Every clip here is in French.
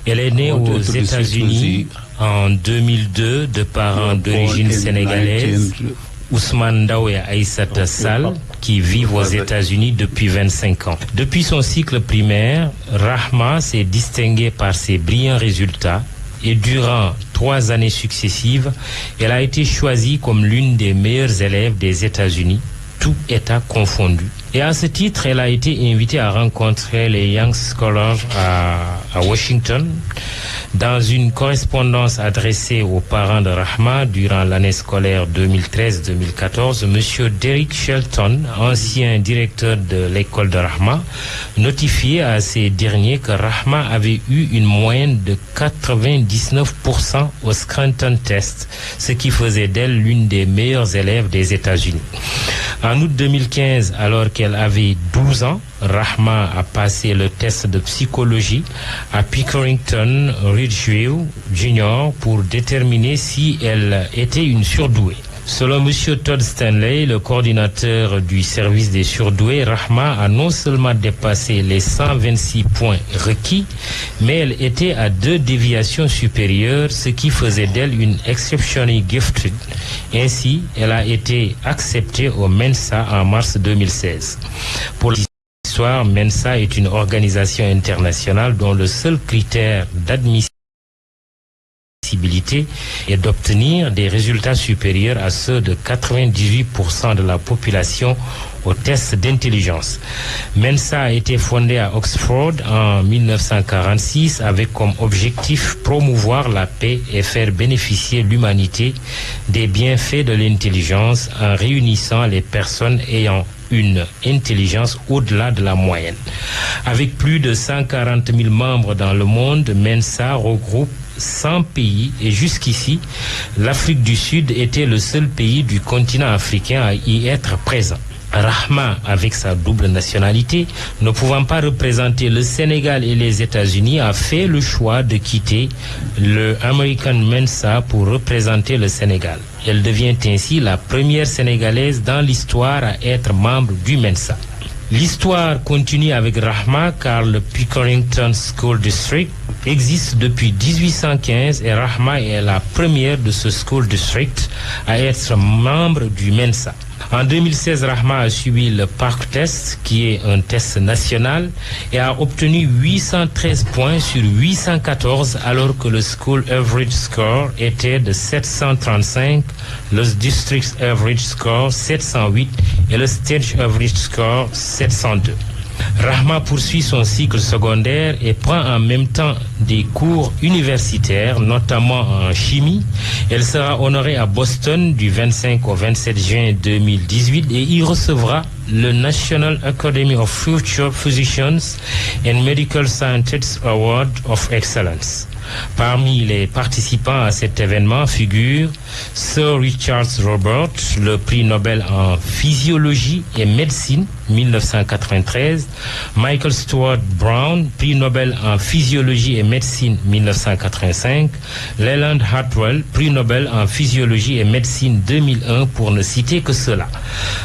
Elle est née aux États-Unis en 2002 de parents d'origine sénégalaise, Ousmane Ndao et Aïssata Sall, qui vivent aux États-Unis depuis 25 ans. Depuis son cycle primaire, Rahma s'est distinguée par ses brillants résultats et durant 3 années successives, elle a été choisie comme l'une des meilleures élèves des États-Unis, tout État confondu. Et à ce titre, elle a été invitée à rencontrer les Young Scholars à Washington. Dans une correspondance adressée aux parents de Rahma durant l'année scolaire 2013-2014, M. Derek Shelton, ancien directeur de l'école de Rahma, notifiait à ces derniers que Rahma avait eu une moyenne de 99% au Scranton Test, ce qui faisait d'elle l'une des meilleures élèves des États-Unis. En août 2015, alors qu'elle avait 12 ans, Rahma a passé le test de psychologie à Pickerington Ridgeview Junior pour déterminer si elle était une surdouée. Selon M. Todd Stanley, le coordinateur du service des surdoués, Rahma a non seulement dépassé les 126 points requis, mais elle était à 2 déviations supérieures, ce qui faisait d'elle une exceptionally gifted. Ainsi, elle a été acceptée au Mensa en mars 2016. Pour l'histoire, Mensa est une organisation internationale dont le seul critère d'admission est d'obtenir des résultats supérieurs à ceux de 98% de la population au test d'intelligence. Mensa a été fondée à Oxford en 1946 avec comme objectif promouvoir la paix et faire bénéficier l'humanité des bienfaits de l'intelligence en réunissant les personnes ayant une intelligence au-delà de la moyenne. Avec plus de 140 000 membres dans le monde, Mensa regroupe 100 pays et jusqu'ici, l'Afrique du Sud était le seul pays du continent africain à y être présent. Rahma, avec sa double nationalité, ne pouvant pas représenter le Sénégal et les États-Unis, a fait le choix de quitter le American Mensa pour représenter le Sénégal. Elle devient ainsi la première Sénégalaise dans l'histoire à être membre du Mensa. L'histoire continue avec Rahma car le Pickerington School District existe depuis 1815 et Rahma est la première de ce School District à être membre du Mensa. En 2016, Rahma a suivi le PARCC Test, qui est un test national, et a obtenu 813 points sur 814, alors que le School Average Score était de 735, le District Average Score 708 et le Stage Average Score 702. Rahma poursuit son cycle secondaire et prend en même temps des cours universitaires, notamment en chimie. Elle sera honorée à Boston du 25 au 27 juin 2018 et y recevra le National Academy of Future Physicians and Medical Scientists Award of Excellence. Parmi les participants à cet événement figurent Sir Richard Roberts, le prix Nobel en physiologie et médecine 1993, Michael Stuart Brown, prix Nobel en physiologie et médecine 1985, Leland Hartwell, prix Nobel en physiologie et médecine 2001, pour ne citer que cela.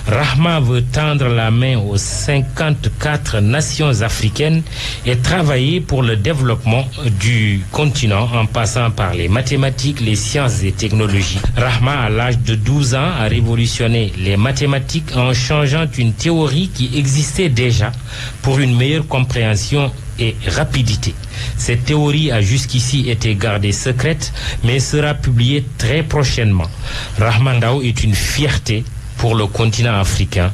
Rahma veut tendre la main aux 54 nations africaines et travailler pour le développement du continent en passant par les mathématiques, les sciences et technologies. Rahma, à l'âge de 12 ans, a révolutionné les mathématiques en changeant une théorie qui existait déjà pour une meilleure compréhension et rapidité. Cette théorie a jusqu'ici été gardée secrète, mais sera publiée très prochainement. Rahma Ndao est une fierté pour le continent africain.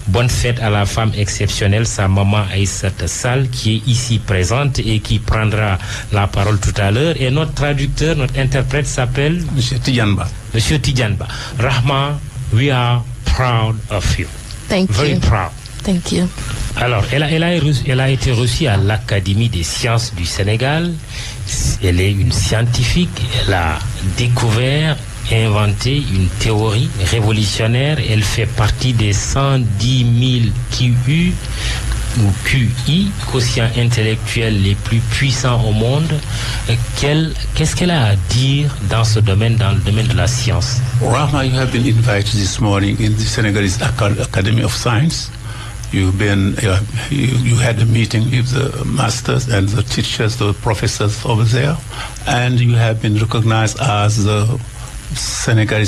Bonne fête à la femme exceptionnelle, sa maman Aïssata Sall, qui est ici présente et qui prendra la parole tout à l'heure. Et notre traducteur, notre interprète s'appelle Monsieur Tidjanba. Monsieur Tidjanba. Rahma, we are proud of you. Thank Very you. proud. Thank you. Alors, elle a été reçue à l'Académie des sciences du Sénégal. Elle est une scientifique. Elle a découvert, inventé une théorie révolutionnaire. Elle fait partie des 110 000 QI ou QI, quotient intellectuel les plus puissants au monde. Qu'est-ce qu'elle a à dire dans ce domaine, dans le domaine de la science? Rahma, you have been invited this morning in the Senegalese Academy of Science you had a meeting with the masters and the teachers, the professors over there, and you have been recognized as the Senegalese